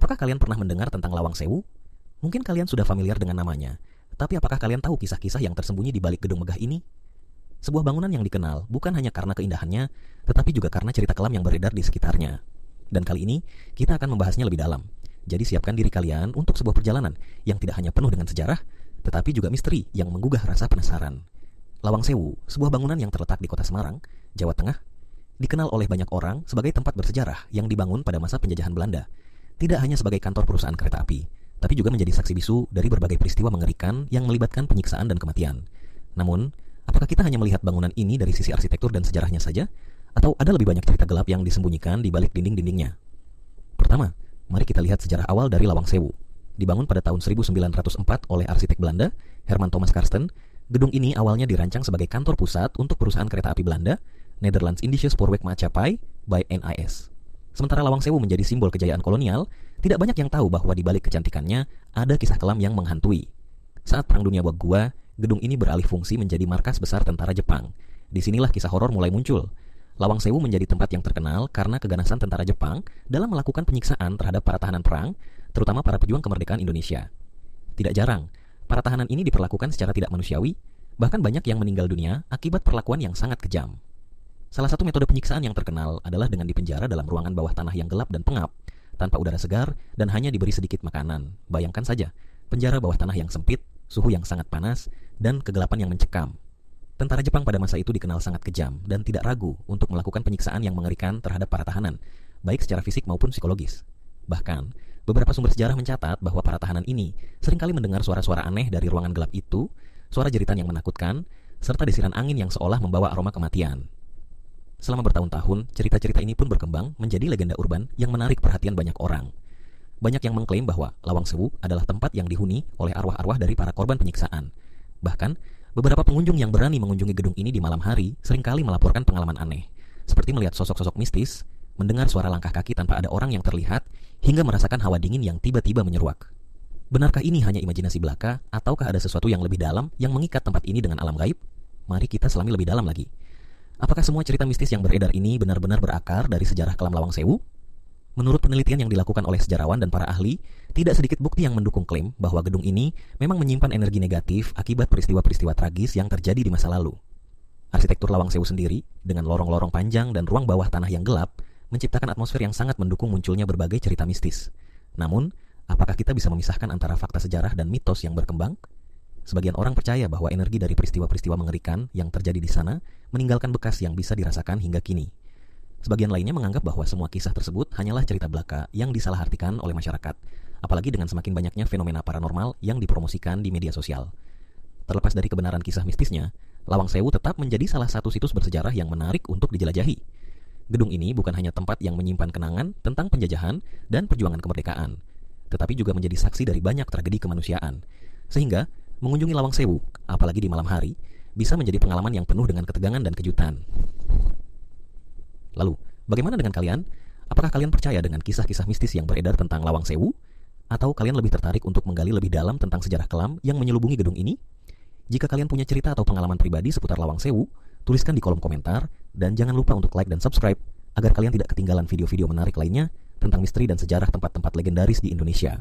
Apakah kalian pernah mendengar tentang Lawang Sewu? Mungkin kalian sudah familiar dengan namanya, tapi apakah kalian tahu kisah-kisah yang tersembunyi di balik gedung megah ini? Sebuah bangunan yang dikenal bukan hanya karena keindahannya, tetapi juga karena cerita kelam yang beredar di sekitarnya. Dan kali ini, kita akan membahasnya lebih dalam. Jadi siapkan diri kalian untuk sebuah perjalanan yang tidak hanya penuh dengan sejarah, tetapi juga misteri yang menggugah rasa penasaran. Lawang Sewu, sebuah bangunan yang terletak di kota Semarang, Jawa Tengah, dikenal oleh banyak orang sebagai tempat bersejarah yang dibangun pada masa penjajahan Belanda. Tidak hanya sebagai kantor perusahaan kereta api, tapi juga menjadi saksi bisu dari berbagai peristiwa mengerikan yang melibatkan penyiksaan dan kematian. Namun, apakah kita hanya melihat bangunan ini dari sisi arsitektur dan sejarahnya saja? Atau ada lebih banyak cerita gelap yang disembunyikan di balik dinding-dindingnya? Pertama, mari kita lihat sejarah awal dari Lawang Sewu. Dibangun pada tahun 1904 oleh arsitek Belanda, Herman Thomas Karsten, gedung ini awalnya dirancang sebagai kantor pusat untuk perusahaan kereta api Belanda, Nederlands Indische Spoorwegmaatschappij by NIS. Sementara Lawang Sewu menjadi simbol kejayaan kolonial, tidak banyak yang tahu bahwa di balik kecantikannya ada kisah kelam yang menghantui. Saat Perang Dunia II, gedung ini beralih fungsi menjadi markas besar tentara Jepang. Disinilah kisah horor mulai muncul. Lawang Sewu menjadi tempat yang terkenal karena keganasan tentara Jepang dalam melakukan penyiksaan terhadap para tahanan perang, terutama para pejuang kemerdekaan Indonesia. Tidak jarang, para tahanan ini diperlakukan secara tidak manusiawi, bahkan banyak yang meninggal dunia akibat perlakuan yang sangat kejam. Salah satu metode penyiksaan yang terkenal adalah dengan dipenjara dalam ruangan bawah tanah yang gelap dan pengap, tanpa udara segar dan hanya diberi sedikit makanan. Bayangkan saja, penjara bawah tanah yang sempit, suhu yang sangat panas, dan kegelapan yang mencekam. Tentara Jepang pada masa itu dikenal sangat kejam dan tidak ragu untuk melakukan penyiksaan yang mengerikan terhadap para tahanan, baik secara fisik maupun psikologis. Bahkan, beberapa sumber sejarah mencatat bahwa para tahanan ini seringkali mendengar suara-suara aneh dari ruangan gelap itu, suara jeritan yang menakutkan, serta desiran angin yang seolah membawa aroma kematian. Selama bertahun-tahun, cerita-cerita ini pun berkembang menjadi legenda urban yang menarik perhatian banyak orang. Banyak yang mengklaim bahwa Lawang Sewu adalah tempat yang dihuni oleh arwah-arwah dari para korban penyiksaan. Bahkan, beberapa pengunjung yang berani mengunjungi gedung ini di malam hari seringkali melaporkan pengalaman aneh, seperti melihat sosok-sosok mistis, mendengar suara langkah kaki tanpa ada orang yang terlihat, hingga merasakan hawa dingin yang tiba-tiba menyeruak. Benarkah ini hanya imajinasi belaka, ataukah ada sesuatu yang lebih dalam yang mengikat tempat ini dengan alam gaib? Mari kita selami lebih dalam lagi. Apakah semua cerita mistis yang beredar ini benar-benar berakar dari sejarah kelam Lawang Sewu? Menurut penelitian yang dilakukan oleh sejarawan dan para ahli, tidak sedikit bukti yang mendukung klaim bahwa gedung ini memang menyimpan energi negatif akibat peristiwa-peristiwa tragis yang terjadi di masa lalu. Arsitektur Lawang Sewu sendiri, dengan lorong-lorong panjang dan ruang bawah tanah yang gelap, menciptakan atmosfer yang sangat mendukung munculnya berbagai cerita mistis. Namun, apakah kita bisa memisahkan antara fakta sejarah dan mitos yang berkembang? Sebagian orang percaya bahwa energi dari peristiwa-peristiwa mengerikan yang terjadi di sana meninggalkan bekas yang bisa dirasakan hingga kini. Sebagian lainnya menganggap bahwa semua kisah tersebut hanyalah cerita belaka yang disalahartikan oleh masyarakat, apalagi dengan semakin banyaknya fenomena paranormal yang dipromosikan di media sosial. Terlepas dari kebenaran kisah mistisnya, Lawang Sewu tetap menjadi salah satu situs bersejarah yang menarik untuk dijelajahi. Gedung ini bukan hanya tempat yang menyimpan kenangan tentang penjajahan dan perjuangan kemerdekaan, tetapi juga menjadi saksi dari banyak tragedi kemanusiaan. Sehingga, mengunjungi Lawang Sewu, apalagi di malam hari, bisa menjadi pengalaman yang penuh dengan ketegangan dan kejutan. Lalu, bagaimana dengan kalian? Apakah kalian percaya dengan kisah-kisah mistis yang beredar tentang Lawang Sewu? Atau kalian lebih tertarik untuk menggali lebih dalam tentang sejarah kelam yang menyelubungi gedung ini? Jika kalian punya cerita atau pengalaman pribadi seputar Lawang Sewu, tuliskan di kolom komentar, dan jangan lupa untuk like dan subscribe agar kalian tidak ketinggalan video-video menarik lainnya tentang misteri dan sejarah tempat-tempat legendaris di Indonesia.